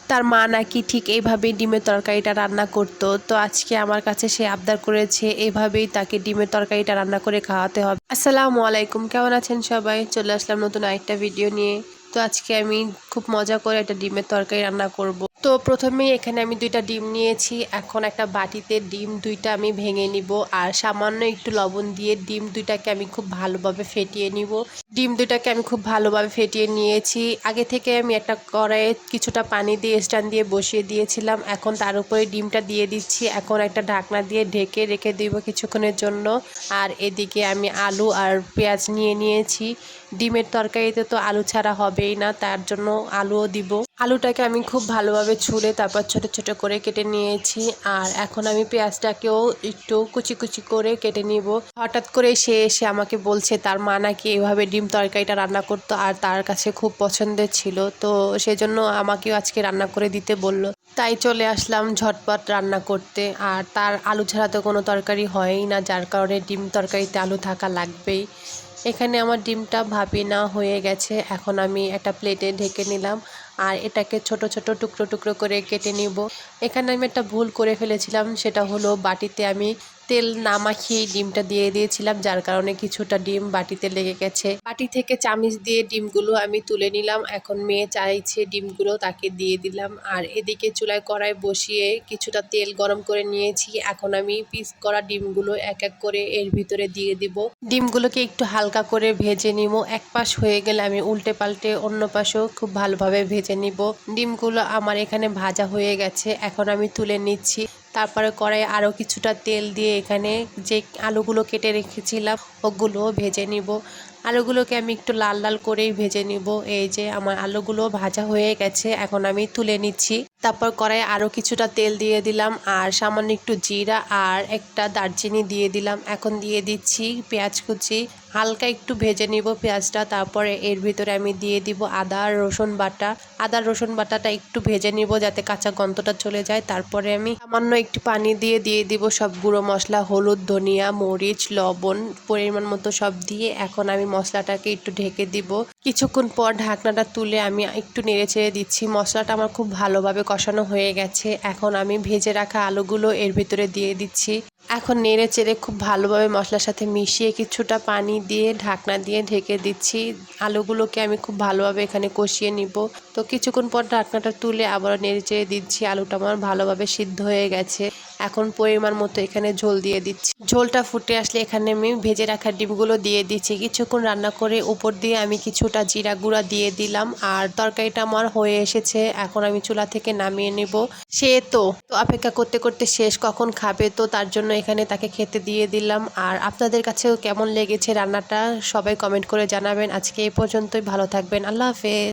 তার মা নাকি ঠিক এইভাবেই ডিমের তরকারিটা রান্না করতো। তো আজকে আমার কাছে সে আবদার করেছে এইভাবেই তাকে ডিমের তরকারিটা রান্না করে খাওয়াতে হবে। আসসালামু আলাইকুম, কেমন আছেন সবাই? চলে আসলাম নতুন আরেকটা ভিডিও নিয়ে। তো আজকে আমি খুব মজা করে একটা ডিমের তরকারি রান্না করব। তো প্রথমেই এখানে আমি 2টা ডিম নিয়েছি। এখন একটা বাটিতে ডিম 2টা আমি ভেঙে নিব আর সামান্য একটু লবণ দিয়ে ডিম 2টাকে আমি খুব ভালোভাবে ফেটিয়ে নিব। ডিম 2টাকে আমি খুব ভালোভাবে ফেটিয়ে নিয়েছি। আগে থেকে আমি একটা কড়াইয়ে কিছুটা পানি দিয়ে স্ট্যান্ড দিয়ে বসিয়ে দিয়েছিলাম। এখন তার উপরে ডিমটা দিয়ে দিচ্ছি। এখন একটা ঢাকনা দিয়ে ঢেকে রেখে দিব কিছুক্ষণের জন্য। আর এদিকে আমি আলু আর পেঁয়াজ নিয়ে নিয়েছি। ডিমের তরকারিতে তো আলু ছাড়া হবেই না, তার জন্য আলুও দিব। আলুটাকে আমি খুব ভালোভাবে ছুলে তারপর ছোট ছোট করে কেটে নিয়েছি। আর এখন আমি পেঁয়াজটাকেও একটু কুচি কুচি করে কেটে নিব। হঠাৎ করে সে এসে আমাকে বলছে তার মা নাকি এভাবে ডিম তরকারিটা রান্না করতো আর তার কাছে খুব পছন্দের ছিল। তো সেজন্য আমাকেও আজকে রান্না করে দিতে বলল। তাই চলে আসলাম ঝটপট রান্না করতে। আর তার আলু ছাড়া তো কোনো তরকারি হয়ই না, যার কারণে ডিম তরকারিতে আলু থাকা লাগবেই। এখানে আমার ডিমটা ভাপি না হয়ে গেছে। এখন আমি একটা প্লেটে ঢেকে নিলাম আর এটাকে ছোট ছোট টুকরো টুকরো করে কেটে নিব। এখানে আমি একটা ভুল করে ফেলেছিলাম, সেটা হলো বাটিতে আমি তেল না মাখিয়ে ডিমটা দিয়ে দিয়েছিলাম, যার কারণে কিছুটা ডিম বাটিতে লেগে গেছে। বাটি থেকে চামচ দিয়ে ডিমগুলো আমি তুলে নিলাম। এখন মেয়ে চাইছে ডিমগুলো, তাকে দিয়ে দিলাম। আর এদিকে চুলায় কড়াই বসিয়ে কিছুটা তেল গরম করে নিয়েছি। এখন আমি পিস করা ডিমগুলো এক এক করে এর ভিতরে দিয়ে দিব। ডিমগুলোকে একটু হালকা করে ভেজে নিব। এক পাশ হয়ে গেলে আমি উল্টে পাল্টে অন্য পাশেও খুব ভালোভাবে ভেজে নিব। ডিমগুলো আমার এখানে ভাজা হয়ে গেছে, এখন আমি তুলে নিচ্ছি। তারপরে কড়াইয়ে আরও কিছুটা তেল দিয়ে এখানে যে আলুগুলো কেটে রেখেছিলাম ওগুলো ভেজে নিব। আলুগুলোকে আমি একটু লাল লাল করেই ভেজে নিব। এই যে আমার আলুগুলো ভাজা হয়ে গেছে, এখন আমি তুলে নিচ্ছি। তারপর কড়াইয়ে আরও কিছুটা তেল দিয়ে দিলাম আর সামান্য একটু জিরা আর একটা দারচিনি দিয়ে দিলাম। এখন দিয়ে দিচ্ছি পেঁয়াজ কুচি, হালকা একটু ভেজে নিব পেঁয়াজটা। তারপরে এর ভিতরে আমি দিয়ে দিব আদা রসুন বাটা। আদা রসুন বাটাটা একটু ভেজে নিব যাতে কাঁচা গন্ধটা চলে যায়। তারপরে আমি সামান্য একটু পানি দিয়ে দিব সব গুঁড়ো মশলা, হলুদ, ধনিয়া, মরিচ, লবণ পরিমাণ মতো সব দিয়ে এখন আমি মশলাটাকে একটু ঢেকে দিব। কিছুক্ষণ পর ঢাকনাটা তুলে আমি একটু নেড়ে চেড়ে দিচ্ছি। মশলাটা আমার খুব ভালোভাবে কষানো হয়ে গেছে। এখন আমি ভেজে রাখা আলুগুলো এর ভিতরে দিয়ে দিচ্ছি। এখন নেড়ে চেড়ে খুব ভালোভাবে মশলার সাথে মিশিয়ে কিছুটা পানি দিয়ে ঢাকনা দিয়ে ঢেকে দিচ্ছি। আলুগুলোকে আমি খুব ভালোভাবে এখানে কষিয়ে নিব। তো কিছুক্ষণ পর ঢাকনাটা তুলে আবার নেড়ে চেড়ে দিচ্ছি। আলুটা আমার ভালোভাবে সিদ্ধ হয়ে গেছে। এখন পরিমাণ মতো এখানে ঝোল দিয়ে দিচ্ছি। ঝোলটা ফুটে আসলে এখানে আমি ভেজে রাখা ডিমগুলো দিয়ে দিচ্ছি। কিছুক্ষণ রান্না করে উপর দিয়ে আমি কিছুটা জিরা গুঁড়া দিয়ে দিলাম। আর তরকারিটা আমার হয়ে এসেছে, এখন আমি চুলা থেকে নামিয়ে নেব। সে তো অপেক্ষা করতে করতে শেষ, কখন খাবে, তো তার জন্য এখানে তাকে খেতে দিয়ে দিলাম। আর আপনাদের কাছেও কেমন লেগেছে রান্নাটা সবাই কমেন্ট করে জানাবেন। আজকে এই পর্যন্তই, ভালো থাকবেন, আল্লাহ হাফেজ।